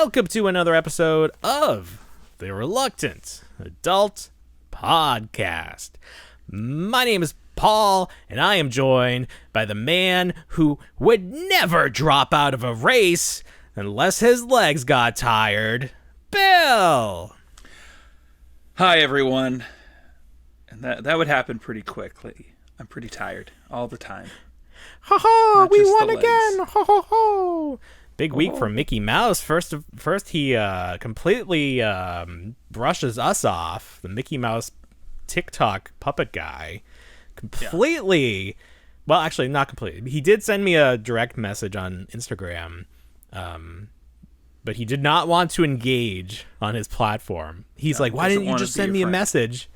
Welcome to another episode of the Reluctant Adult Podcast. My name is Paul, and I am joined by the man who would never drop out of a race unless his legs got tired, Bill. Hi, everyone. And that would happen pretty quickly. I'm pretty tired all the time. Ho ho! We won again! Ho ho ho! Big week for Mickey Mouse. First he completely brushes us off. The Mickey Mouse TikTok puppet guy. Completely. Well, actually, not completely. He did send me a direct message on Instagram, but he did not want to engage on his platform. He's like, why didn't you just send me a message?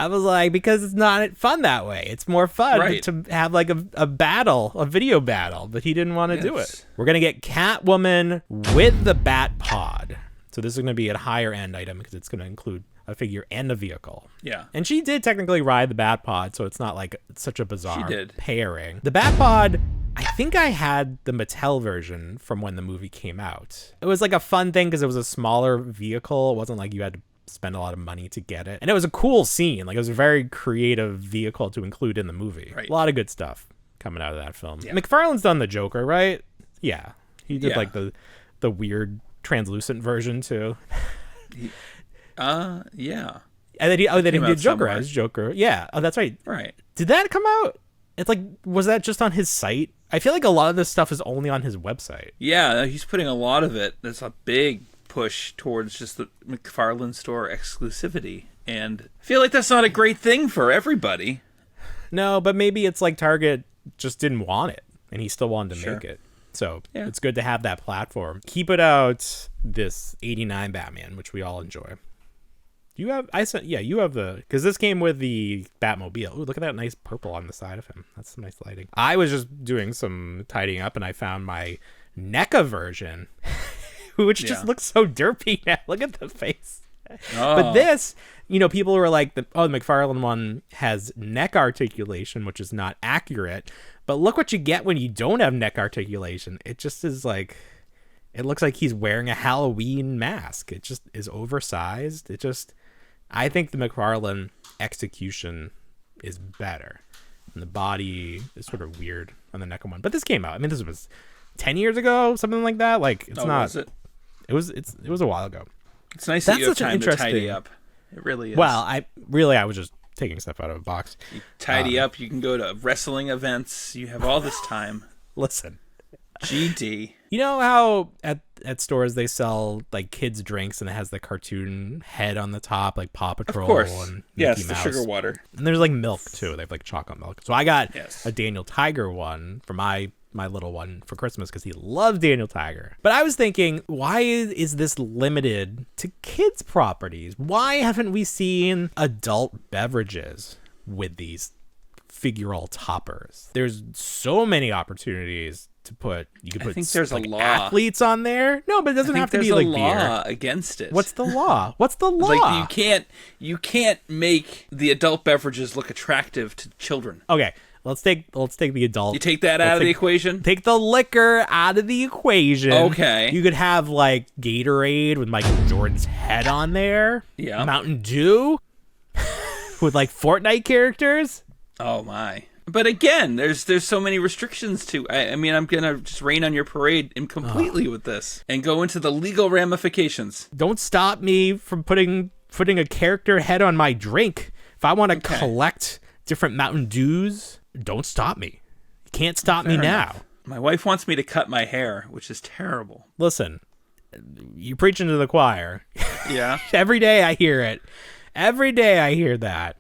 I was like, because it's not fun that way. It's more fun to have like a battle, a video battle, but he didn't want to do it. We're going to get Catwoman with the Bat Pod. So this is going to be a higher end item because it's going to include a figure and a vehicle. Yeah. And she did technically ride the Bat Pod, so it's not like such a bizarre pairing. The Bat Pod, I think I had the Mattel version from when the movie came out. It was like a fun thing because it was a smaller vehicle. It wasn't like you had to spend a lot of money to get it, and it was a cool scene. Like, it was a very creative vehicle to include in the movie. A lot of good stuff coming out of that film. McFarlane's done the Joker, right? Yeah, he did like the weird translucent version too. And then he did Joker as Joker. Yeah, oh, that's right. Did that come out? It's like, was that just on his site? I feel like a lot of this stuff is only on his website. Yeah, he's putting a lot of it. There's a big push towards just the McFarlane store exclusivity, and I feel like that's not a great thing for everybody. No, but maybe it's like Target just didn't want it and he still wanted to make it, so it's good to have that platform. He put out this 89 Batman, which we all enjoy. You have because this came with the Batmobile. Ooh, look at that nice purple on the side of him. That's some nice lighting. I was just doing some tidying up and I found my NECA version which just looks so derpy now. Look at the face. But this, people were like, the McFarlane one has neck articulation, which is not accurate. But look what you get when you don't have neck articulation. It just is like, it looks like he's wearing a Halloween mask. It just is oversized. I think the McFarlane execution is better. And the body is sort of weird on the NECA one. But this came out. I mean, this was 10 years ago, something like that. Like, it's not. Was it? It was a while ago. It's nice that you have time to tidy up. It really is. Well, I was just taking stuff out of a box. You tidy up. You can go to wrestling events. You have all this time. Listen. GD. You know how at stores they sell like kids drinks and it has the cartoon head on the top, like Paw Patrol, of course. And Mickey Mouse. The sugar water. And there's like milk too. They have like chocolate milk. So I got a Daniel Tiger one for my little one for Christmas because he loves Daniel Tiger. But I was thinking, why is this limited to kids properties? Why haven't we seen adult beverages with these figural toppers? There's so many opportunities to put. You could put there's like a law. Athletes on there. No, but it doesn't have to be like beer. There's a law against it. What's the law? What's the law? Like, you can't make the adult beverages look attractive to children. Okay. Let's take the adult. You take that out of the equation? Take the liquor out of the equation. Okay. You could have like Gatorade with Michael Jordan's head on there. Yeah. Mountain Dew with like Fortnite characters. Oh my. But again, there's so many restrictions to. I mean, I'm gonna just rain on your parade completely with this and go into the legal ramifications. Don't stop me from putting a character head on my drink. If I want to collect different Mountain Dews, don't stop me. You can't stop me now. My wife wants me to cut my hair, which is terrible. Listen, you preaching to the choir. Yeah. Every day I hear it. Every day I hear that.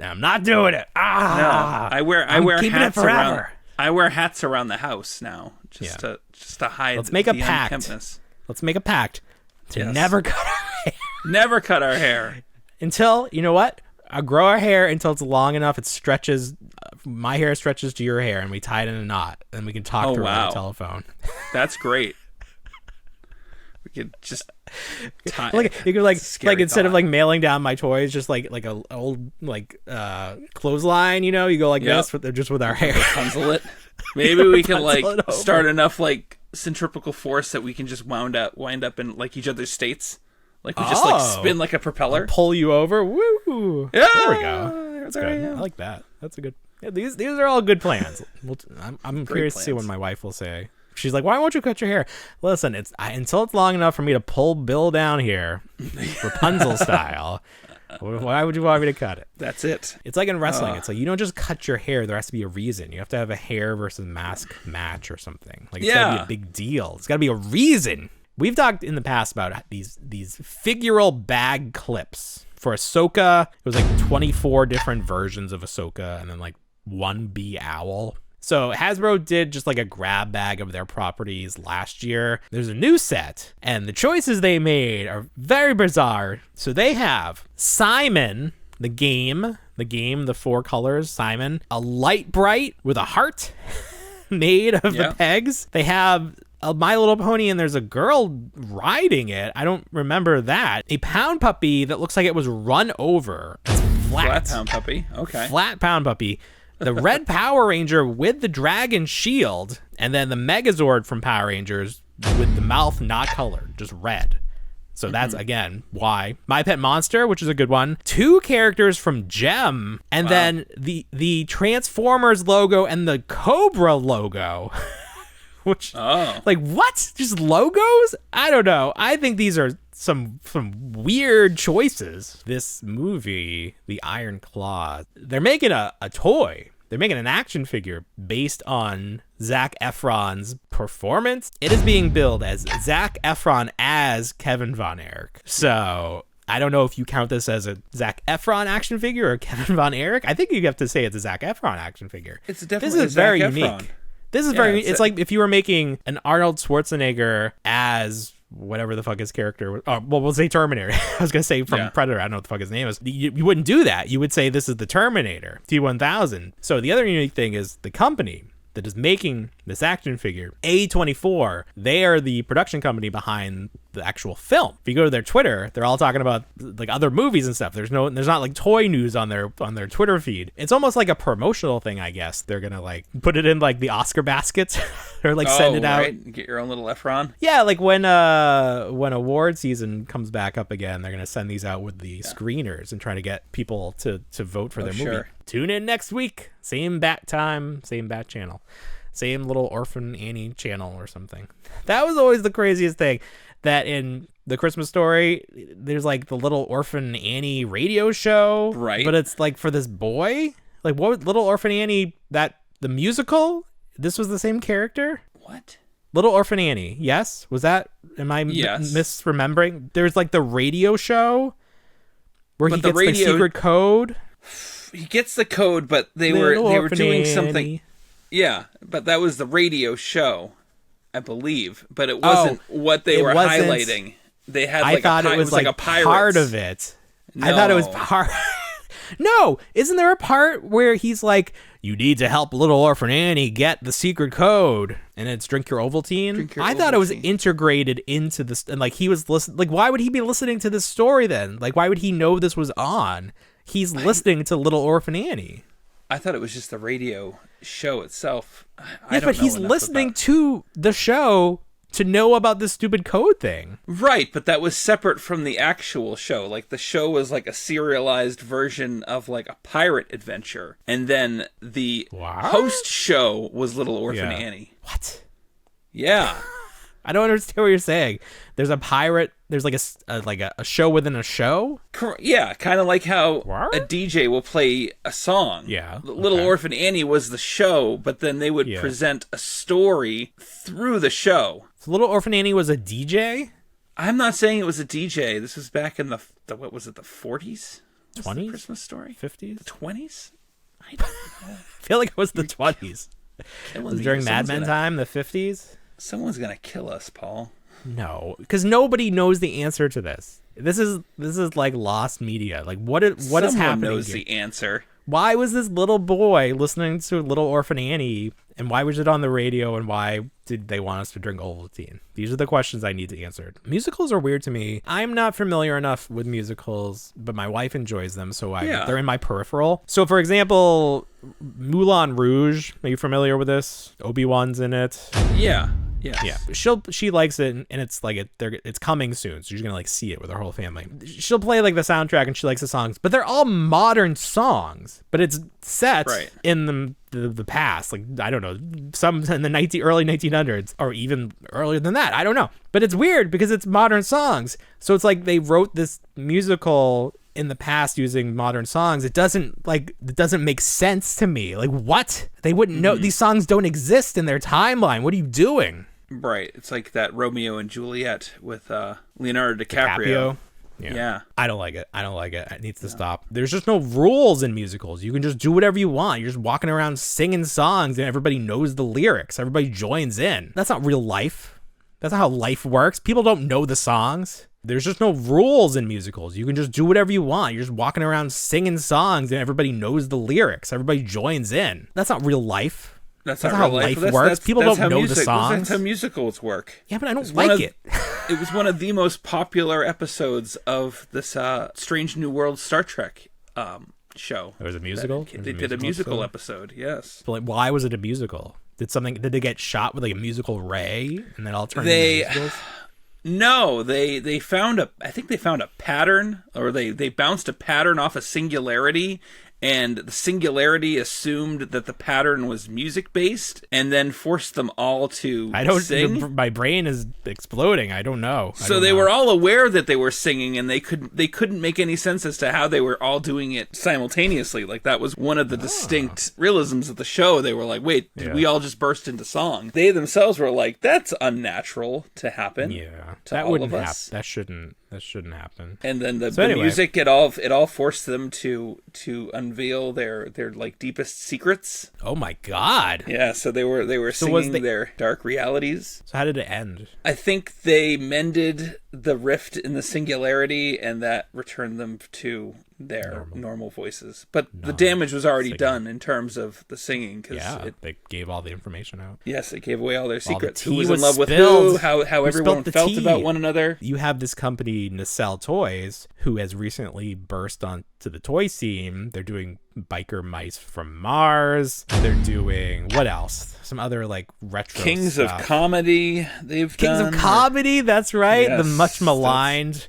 I'm not doing it. No, I wear hats around. I wear hats around the house now, just to hide. Let's make a pact. Unkemptness. Let's make a pact to never cut our hair. Never cut our hair until, you know what? I'll grow our hair until it's long enough. It stretches. My hair stretches to your hair, and we tie it in a knot, and we can talk through it on the telephone. That's great. We could just tie. You could like instead of like mailing down my toys, just like a old clothesline. You go like this, just with our hair. Rapunzel it. Maybe we can like start enough like centripetal force that we can just wind up in like each other's states. Like we just like spin like a propeller. I'll pull you over. Woo! Yeah, there we go. That's good. I like that. That's a good. Yeah, these are all good plans. I'm curious to see what my wife will say. She's like, "Why won't you cut your hair?" Listen, until it's long enough for me to pull Bill down here, Rapunzel style. Why would you want me to cut it? That's it. It's like in wrestling. It's like you don't just cut your hair. There has to be a reason. You have to have a hair versus mask match or something. Like it's gotta be a big deal. It's gotta be a reason. We've talked in the past about these figural bag clips for Ahsoka. It was like 24 different versions of Ahsoka, and then like one bee owl. So Hasbro did just like a grab bag of their properties last year. There's a new set, and the choices they made are very bizarre. So they have Simon, the game, the 4 colors, Simon, a light bright with a heart made of the pegs. They have a My Little Pony, and there's a girl riding it. I don't remember that. A pound puppy that looks like it was run over. It's flat. Flat pound puppy. Okay. Flat pound puppy. The red Power Ranger with the dragon shield, and then the Megazord from Power Rangers with the mouth not colored, just red. So that's, again, why. My Pet Monster, which is a good one. 2 characters from Gem, and then the Transformers logo and the Cobra logo. Which, like, what? Just logos? I don't know. I think these are some weird choices. This movie, The Iron Claw, they're making a toy. They're making an action figure based on Zac Efron's performance. It is being billed as Zac Efron as Kevin Von Erich. So I don't know if you count this as a Zac Efron action figure or Kevin Von Erich. I think you have to say it's a Zac Efron action figure. It's definitely this is very Zac unique. Efron. This is it's like if you were making an Arnold Schwarzenegger as whatever the fuck his character was. Oh, well, we'll say Terminator. I was going to say from Predator. I don't know what the fuck his name is. You wouldn't do that. You would say this is the Terminator, T-1000. So the other unique thing is the company that is making this action figure, A24, they are the production company behind the actual film. If you go to their Twitter, they're all talking about like other movies and stuff. There's not like toy news on their Twitter feed. It's almost like a promotional thing, I guess. They're gonna like put it in like the Oscar baskets or like send it out. Right. Get your own little Efron. Yeah, like when award season comes back up again, they're gonna send these out with the screeners and try to get people to vote for their movie. Sure. Tune in next week. Same bat time, same bat channel. Same little Orphan Annie channel or something. That was always the craziest thing. That in the Christmas Story, there's like the little Orphan Annie radio show. Right. But it's like for this boy. Like what Little Orphan Annie, the musical? This was the same character? What? Little Orphan Annie. Yes? Was that, am I misremembering? There's like the radio show where he gets the secret code. He gets the code, but they were doing something. Yeah, but that was the radio show, I believe. But it wasn't what they were highlighting. They had like it was like a pirate part of it. No. I thought it was part. No, isn't there a part where he's like, "You need to help Little Orphan Annie get the secret code," and it's drink your Ovaltine. I thought it was integrated into this, and like he was listening. Like, why would he be listening to this story then? Like, why would he know this was on? He's listening to Little Orphan Annie. I thought it was just the radio show itself. But he's listening to the show to know about this stupid code thing. Right, but that was separate from the actual show. Like, the show was like a serialized version of like a pirate adventure. And then the host show was Little Orphan Annie. What? Yeah. I don't understand what you're saying. There's a pirate. There's like a show within a show. Yeah, kind of like how a DJ will play a song. Yeah, Little Orphan Annie was the show, but then they would present a story through the show. So Little Orphan Annie was a DJ. I'm not saying it was a DJ. This was back in the what was it? The 40s, 20s, Christmas Story, 50s, the 20s. I feel like it was the 20s. It was during Mad Men time, the 50s. Someone's gonna kill us, Paul. No, because nobody knows the answer to this. This is like lost media. Like what is happening? Someone knows here? The answer. Why was this little boy listening to Little Orphan Annie, and why was it on the radio, and why did they want us to drink Ovaltine? These are the questions I need to answer. Musicals are weird to me. I'm not familiar enough with musicals, but my wife enjoys them, so they're in my peripheral. So, for example, Moulin Rouge. Are you familiar with this? Obi-Wan's in it. Yeah. Yeah. She likes it, and it's like it's coming soon, so she's gonna like see it with her whole family. She'll play like the soundtrack, and she likes the songs, but they're all modern songs, but it's set in the past, like I don't know, some in the early 1900s or even earlier than that. I don't know, but it's weird because it's modern songs, so it's like they wrote this musical in the past using modern songs. It doesn't make sense to me. Like, what? They wouldn't know. These songs don't exist in their timeline. What are you doing? Right. It's like that Romeo and Juliet with Leonardo DiCaprio. Yeah. I don't like it. It needs to stop. There's just no rules in musicals. You can just do whatever you want. You're just walking around singing songs and everybody knows the lyrics. Everybody joins in. That's not real life. That's not how life works. People don't know the songs. There's just no rules in musicals. You can just do whatever you want. You're just walking around singing songs and everybody knows the lyrics. Everybody joins in. That's not real life. That's not how life works. People don't know the songs. That's how musicals work. Yeah, but I don't like it. It was one of the most popular episodes of this Strange New World Star Trek show. There was a musical? They did a musical episode, yes. But like, why was it a musical? Did they get shot with like a musical ray and then all turned into musicals? No, they found I think they found a pattern, or they bounced a pattern off a singularity, and the singularity assumed that the pattern was music based, and then forced them all to sing. My brain is exploding. I don't know. So they were all aware that they were singing, and they couldn't make any sense as to how they were all doing it simultaneously. Like, that was one of the distinct realisms of the show. They were like, "Wait, did we all just burst into song?" They themselves were like, "That's unnatural to happen." Yeah, that wouldn't happen. That shouldn't happen. And then the music, it all forced them to unveil their like deepest secrets. Oh my god. Yeah, so they were singing their dark realities. So how did it end? I think they mended the rift in the singularity, and that returned them to their normal voices. But the damage was already done in terms of the singing, because they gave all the information out. Yes, it gave away all their secrets. Who was in love with who, how everyone felt about one another. You have this company, Nacelle Toys, who has recently burst onto the toy scene. They're doing biker mice from Mars. They're doing, what else? Some other like retro Kings stuff. of Comedy they've Kings done. of Comedy, that's right. Yes, the much maligned,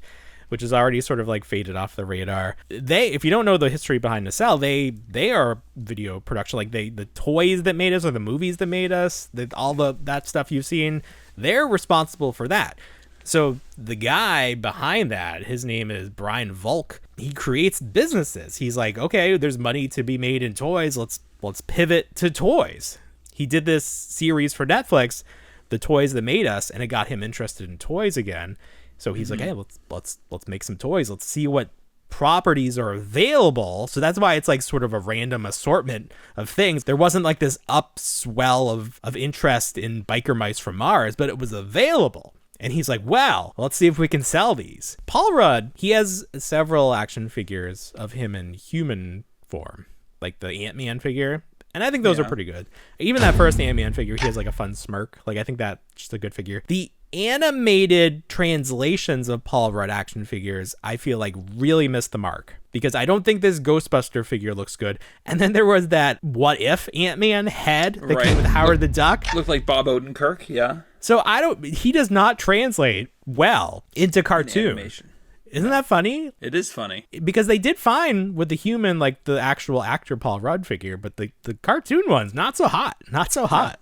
which is already sort of like faded off the radar. If you don't know the history behind Nacelle, they are video production. Like the toys that made us, or the movies that made us, that stuff you've seen, they're responsible for that. So the guy behind that, his name is Brian Volk. He creates businesses. He's like, okay, there's money to be made in toys. Let's pivot to toys. He did this series for Netflix, The Toys That Made Us, and it got him interested in toys again. So he's like, hey, let's make some toys. Let's see what properties are available. So that's why it's like sort of a random assortment of things. There wasn't like this upswell of interest in biker mice from Mars, but it was available. And he's like, well, let's see if we can sell these. Paul Rudd, he has several action figures of him in human form, like the Ant-Man figure. And I think those are pretty good. Even that first Ant-Man figure, he has like a fun smirk. Like, I think that's just a good figure. The animated translations of Paul Rudd action figures, I feel like really missed the mark, because I don't think this Ghostbuster figure looks good. And then there was that What If Ant-Man head that came with Howard the Duck. Looked like Bob Odenkirk, yeah. So he does not translate well into cartoon. Animation. Isn't that funny? It is funny. Because they did fine with the human, like the actual actor Paul Rudd figure, but the cartoon ones, not so hot. Not so hot.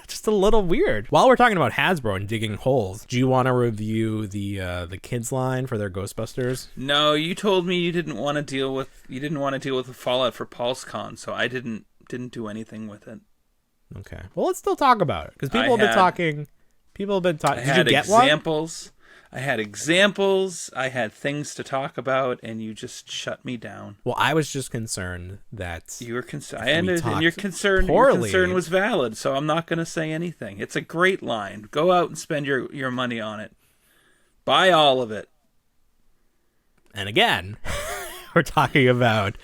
Just a little weird. While we're talking about Hasbro and digging holes, do you want to review the kids line for their Ghostbusters? No, you told me you didn't want to deal with the fallout for PulseCon, so I didn't do anything with it. Okay. Well, let's still talk about it, because people have been talking. Did you get examples. I had examples. I had things to talk about, and you just shut me down. Well, I was just concerned that you were concerned, and your concern was valid. So I'm not going to say anything. It's a great line. Go out and spend your money on it. Buy all of it. And again, we're talking about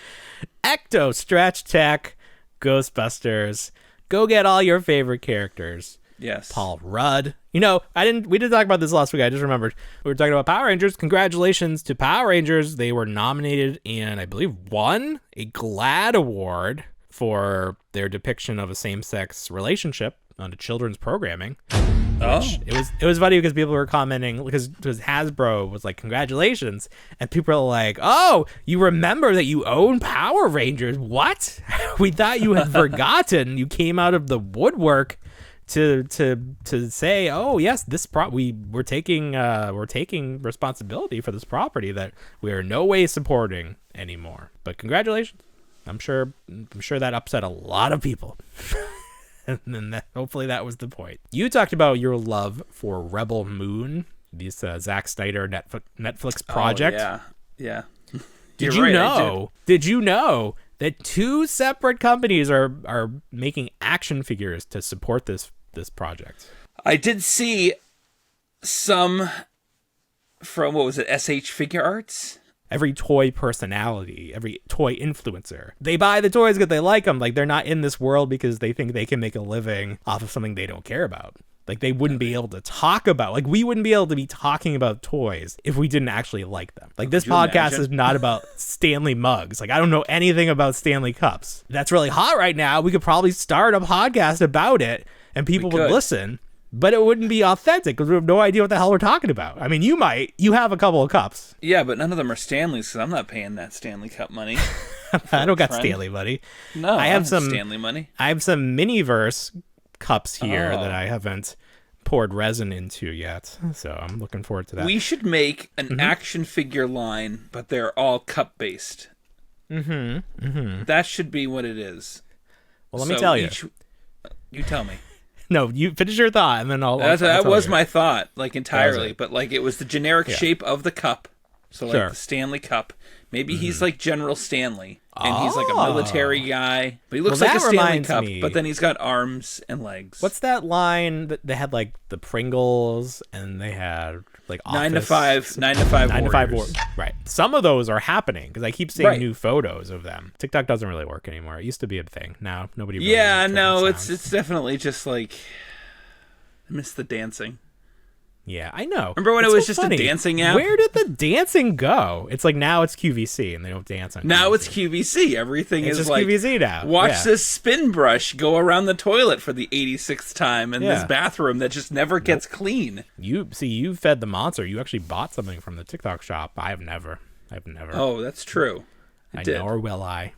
Ecto Stretch Tech Ghostbusters. Go get all your favorite characters. Yes. Paul Rudd. We did talk about this last week. I just remembered. We were talking about Power Rangers. Congratulations to Power Rangers. They were nominated and I believe won a GLAAD award for their depiction of a same-sex relationship on a children's programming. Which it was funny because people were commenting because Hasbro was like, congratulations, and people are like, oh, you remember that you own Power Rangers? What? We thought you had forgotten. You came out of the woodwork to say, oh yes, we're taking responsibility for this property that we are no way supporting anymore. But congratulations. I'm sure that upset a lot of people. And then hopefully that was the point. You talked about your love for Rebel Moon, this Zack Snyder Netflix project. Oh, yeah. Did you know that 2 separate companies are making action figures to support this project? I did see some from, what was it, SH Figure Arts? Every toy personality, every toy influencer, they buy the toys because they like them. Like, they're not in this world because they think they can make a living off of something they don't care about. Like, they wouldn't be able to talk about, like, we wouldn't be able to be talking about toys if we didn't actually like them. Like, this podcast is not about Stanley mugs. Like, I don't know anything about Stanley cups. That's really hot right now. We could probably start a podcast about it and people would listen. But it wouldn't be authentic because we have no idea what the hell we're talking about. I mean, you might. You have a couple of cups. Yeah, but none of them are Stanley's because I'm not paying that Stanley Cup money. I don't got Stanley money. No, I have some Stanley money. I have some Miniverse cups here that I haven't poured resin into yet. So I'm looking forward to that. We should make an action figure line, but they're all cup-based. That should be what it is. Well, let me tell you. You tell me. No, you finish your thought, and then I'll that was you. My thought, like, entirely. But, like, it was the generic shape of the cup. So, like, the Stanley Cup. Maybe he's, like, General Stanley. And he's, like, a military guy. But he looks like a Stanley Cup. But then he's got arms and legs. What's that line that they had, like, the Pringles, and they had, like, Office? 9 to 5 Warriors. Right. Some of those are happening, because I keep seeing new photos of them. TikTok doesn't really work anymore. It used to be a thing. Now, nobody really it's definitely just, like, I miss the dancing. Yeah, I know. Remember when it was just a dancing app? Where did the dancing go? It's like now it's QVC and they don't dance on Now QVC. it's QVC. Everything is just like QVC now. Watch this spin brush go around the toilet for the 86th time in this bathroom that just never gets clean. You fed the monster. You actually bought something from the TikTok shop. I've never. Oh, that's true. Nor will I.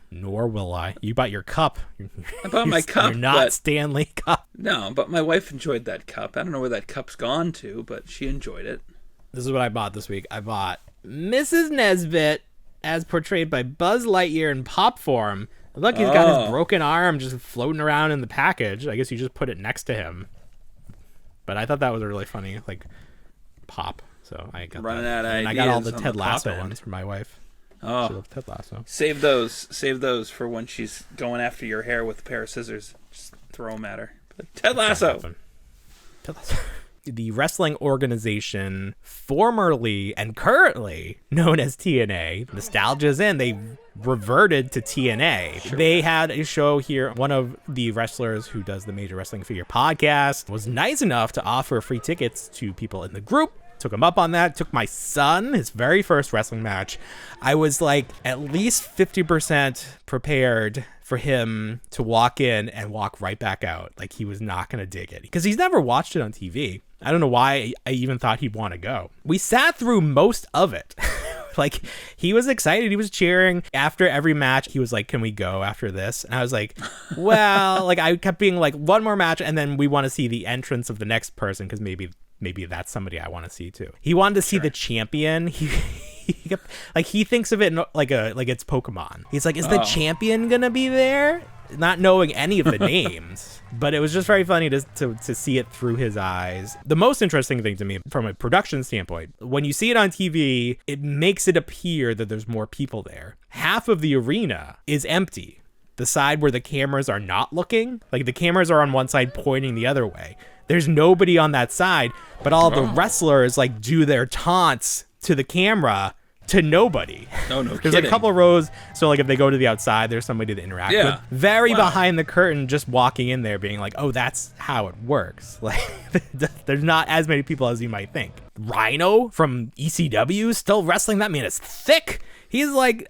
You bought your cup. I bought my cup. You're not Stanley Cup. No, but my wife enjoyed that cup. I don't know where that cup's gone to, but she enjoyed it. This is what I bought this week. I bought Mrs. Nesbit as portrayed by Buzz Lightyear in pop form. Look, he's got his broken arm just floating around in the package. I guess you just put it next to him. But I thought that was a really funny, like, pop. So I got running that. out of ideas. And I got all the Ted Lasso end. ones for my wife. Oh, Ted Lasso. Save those for when she's going after your hair with a pair of scissors. Just throw them at her. Ted Lasso. The wrestling organization, formerly and currently known as TNA, nostalgia's in. They reverted to TNA. Sure. They had a show here. One of the wrestlers who does the Major Wrestling Figure podcast was nice enough to offer free tickets to people in the group. Took him up on that. Took my son, his very first wrestling match. I was like at least 50% prepared for him to walk in and walk right back out. Like he was not going to dig it because he's never watched it on TV. I don't know why I even thought he'd want to go. We sat through most of it. Like he was excited. He was cheering after every match. He was like, can we go after this? And I was like, well, like I kept being like one more match. And then we want to see the entrance of the next person. Cause maybe that's somebody I want to see too. He wanted to see the champion. He kept, like he thinks of it like it's Pokemon. He's like, is the champion gonna be there? Not knowing any of the names, but it was just very funny to see it through his eyes. The most interesting thing to me from a production standpoint, when you see it on TV, it makes it appear that there's more people there. Half of the arena is empty. The side where the cameras are not looking, like the cameras are on one side pointing the other way. There's nobody on that side, but all the wrestlers like do their taunts to the camera to nobody. Oh, no There's kidding. a couple rows, so like if they go to the outside, there's somebody to interact with. Very behind the curtain, just walking in there being like, oh, that's how it works. Like there's not as many people as you might think. Rhino from ECW still wrestling. That man is thick. He's like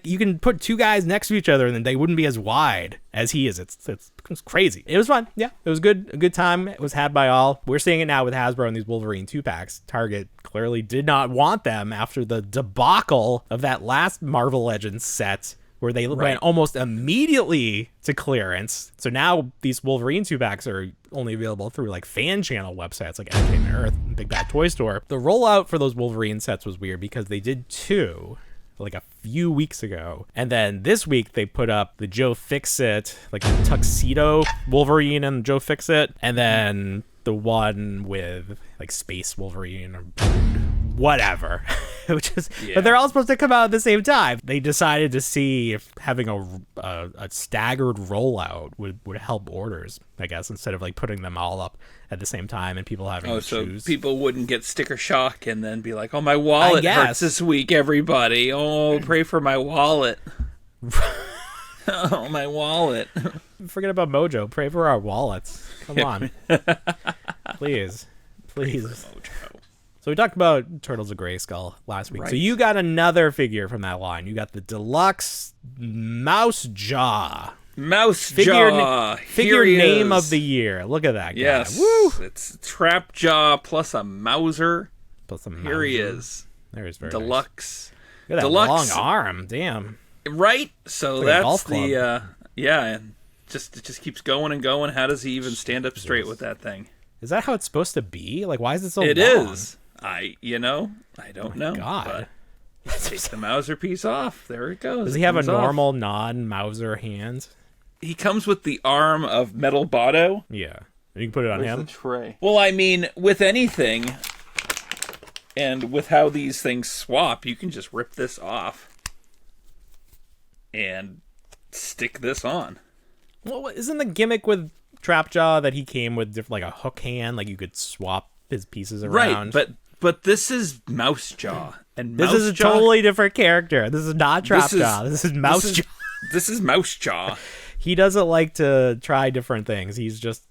you can put two guys next to each other and they wouldn't be as wide as he is. It's crazy. It was fun. Yeah, it was good. A good time. It was had by all. We're seeing it now with Hasbro and these Wolverine 2-packs. Target clearly did not want them after the debacle of that last Marvel Legends set, where they went almost immediately to clearance. So now these Wolverine 2-packs are only available through like fan channel websites like Entertainment Earth and Big Bad Toy Store. The rollout for those Wolverine sets was weird because they did two like a few weeks ago, and then this week they put up the Joe Fixit, like the tuxedo Wolverine and Joe Fixit, and then the one with like Space Wolverine or whatever. Which is, but they're all supposed to come out at the same time. They decided to see if having a staggered rollout would help orders, I guess, instead of like putting them all up at the same time and people having to choose. So people wouldn't get sticker shock and then be like, "Oh, my wallet hurts this week, everybody. Oh, pray for my wallet." Oh, my wallet. Forget about Mojo. Pray for our wallets. Come on. Please. Mojo. So we talked about Turtles of Grayskull last week. Right. So you got another figure from that line. You got the deluxe Mouse Jaw. Figure name of the year. Look at that guy. Yes. Woo! It's Trap Jaw plus a Mauser. Here he is. There he's very deluxe. Nice. Look at that deluxe. long arm. Damn. Right? So like that's the and it just keeps going and going. How does he even stand up straight with that thing? Is that how it's supposed to be? Like, why is it so long? It is. I don't know. God. Take the Mauser piece off. There it goes. Does he have a normal non-Mauser hand? He comes with the arm of Metal Botto. Yeah. You can put it on him? The tray? Well, I mean, with anything, and with how these things swap, you can just rip this off and stick this on. Well, isn't the gimmick with Trapjaw that he came with like a hook hand, like you could swap his pieces around? Right, but this is Mouse Jaw, and this is a totally different character. This is not Trapjaw. This is Mouse Jaw. This is Mouse Jaw. He doesn't like to try different things. He's just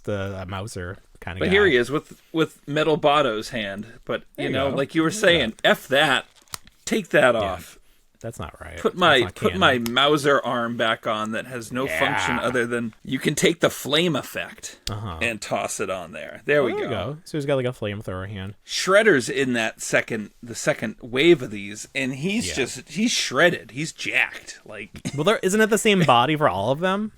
a mouser kind of guy. But here he is with Metal Botto's hand. But you know, like you were saying, F that. Take that off. That's not right. Put my Mauser arm back on that has no function other than you can take the flame effect and toss it on there. There we go. So he's got like a flamethrower hand. Shredder's in the second wave of these, and he's shredded. He's jacked. Like, well, isn't it the same body for all of them?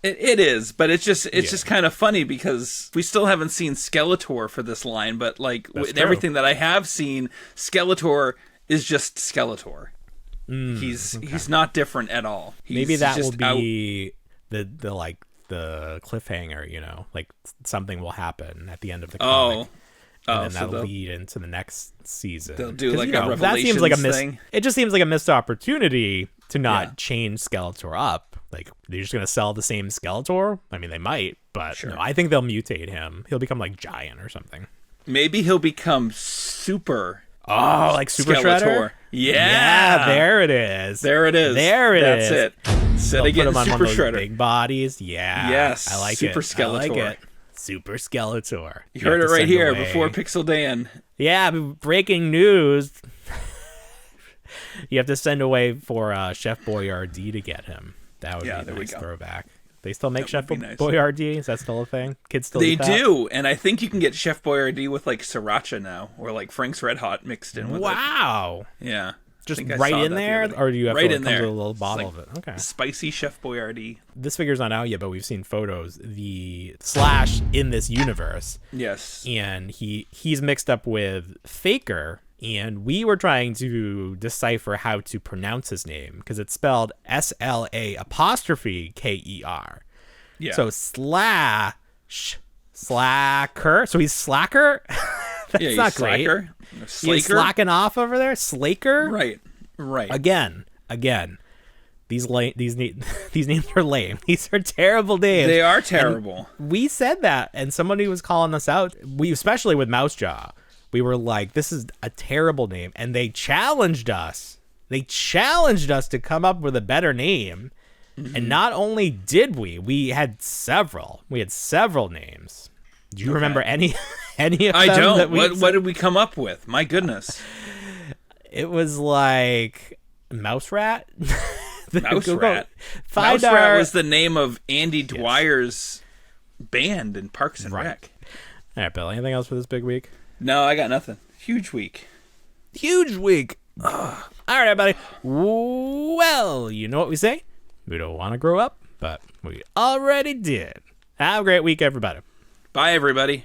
It is, but it's just kind of funny because we still haven't seen Skeletor for this line, but like with everything that I have seen, Skeletor is just Skeletor. He's not different at all. Maybe that will be the cliffhanger, you know, like something will happen at the end of the comic. And then that'll lead into the next season. They'll do like a Revelations thing. It just seems like a missed opportunity to not change Skeletor up. Like, they're just going to sell the same Skeletor? I mean, they might, but no, I think they'll mutate him. He'll become like Giant or something. Maybe he'll become Super. Oh, like Super Skeletor? Shredder? Yeah, there it is. That's it. Instead of getting Super Shredder, big bodies. Yeah, yes, I like Super it. Skeletor. I like it. Super Skeletor. You heard it right here before Pixel Dan. Yeah, breaking news. You have to send away for Chef Boyardee to get him. That would be a nice throwback. They still make Chef Boyardee? Is that still a thing? Kids still eat that? They do, and I think you can get Chef Boyardee with like sriracha now, or like Frank's Red Hot mixed in with it. Wow. Yeah. Just right in there? Or do you have to come with a little bottle of it? Okay. Spicy Chef Boyardee. This figure's not out yet, but we've seen photos. The Slash in this universe. Yes. And he's mixed up with Faker. And we were trying to decipher how to pronounce his name because it's spelled SLA apostrophe KER. Yeah. So Slacker. So he's Slacker? That's not great. Slacker. He's slacking off over there? Slaker? Right. Again. These names are lame. These are terrible names. They are terrible. And we said that, and somebody was calling us out. Especially with Mousejaw. We were like, this is a terrible name. And they challenged us. To come up with a better name. Mm-hmm. And not only did we had several. We had several names. Do you remember any of them? I don't. What did we come up with? My goodness. It was like Mouse Rat. Mouse Rat. Mouse Rat was the name of Andy Dwyer's band in Parks and Rec. All right, Bill. Anything else for this big week? No, I got nothing. Huge week. All right, everybody. Well, you know what we say? We don't want to grow up, but we already did. Have a great week, everybody. Bye, everybody.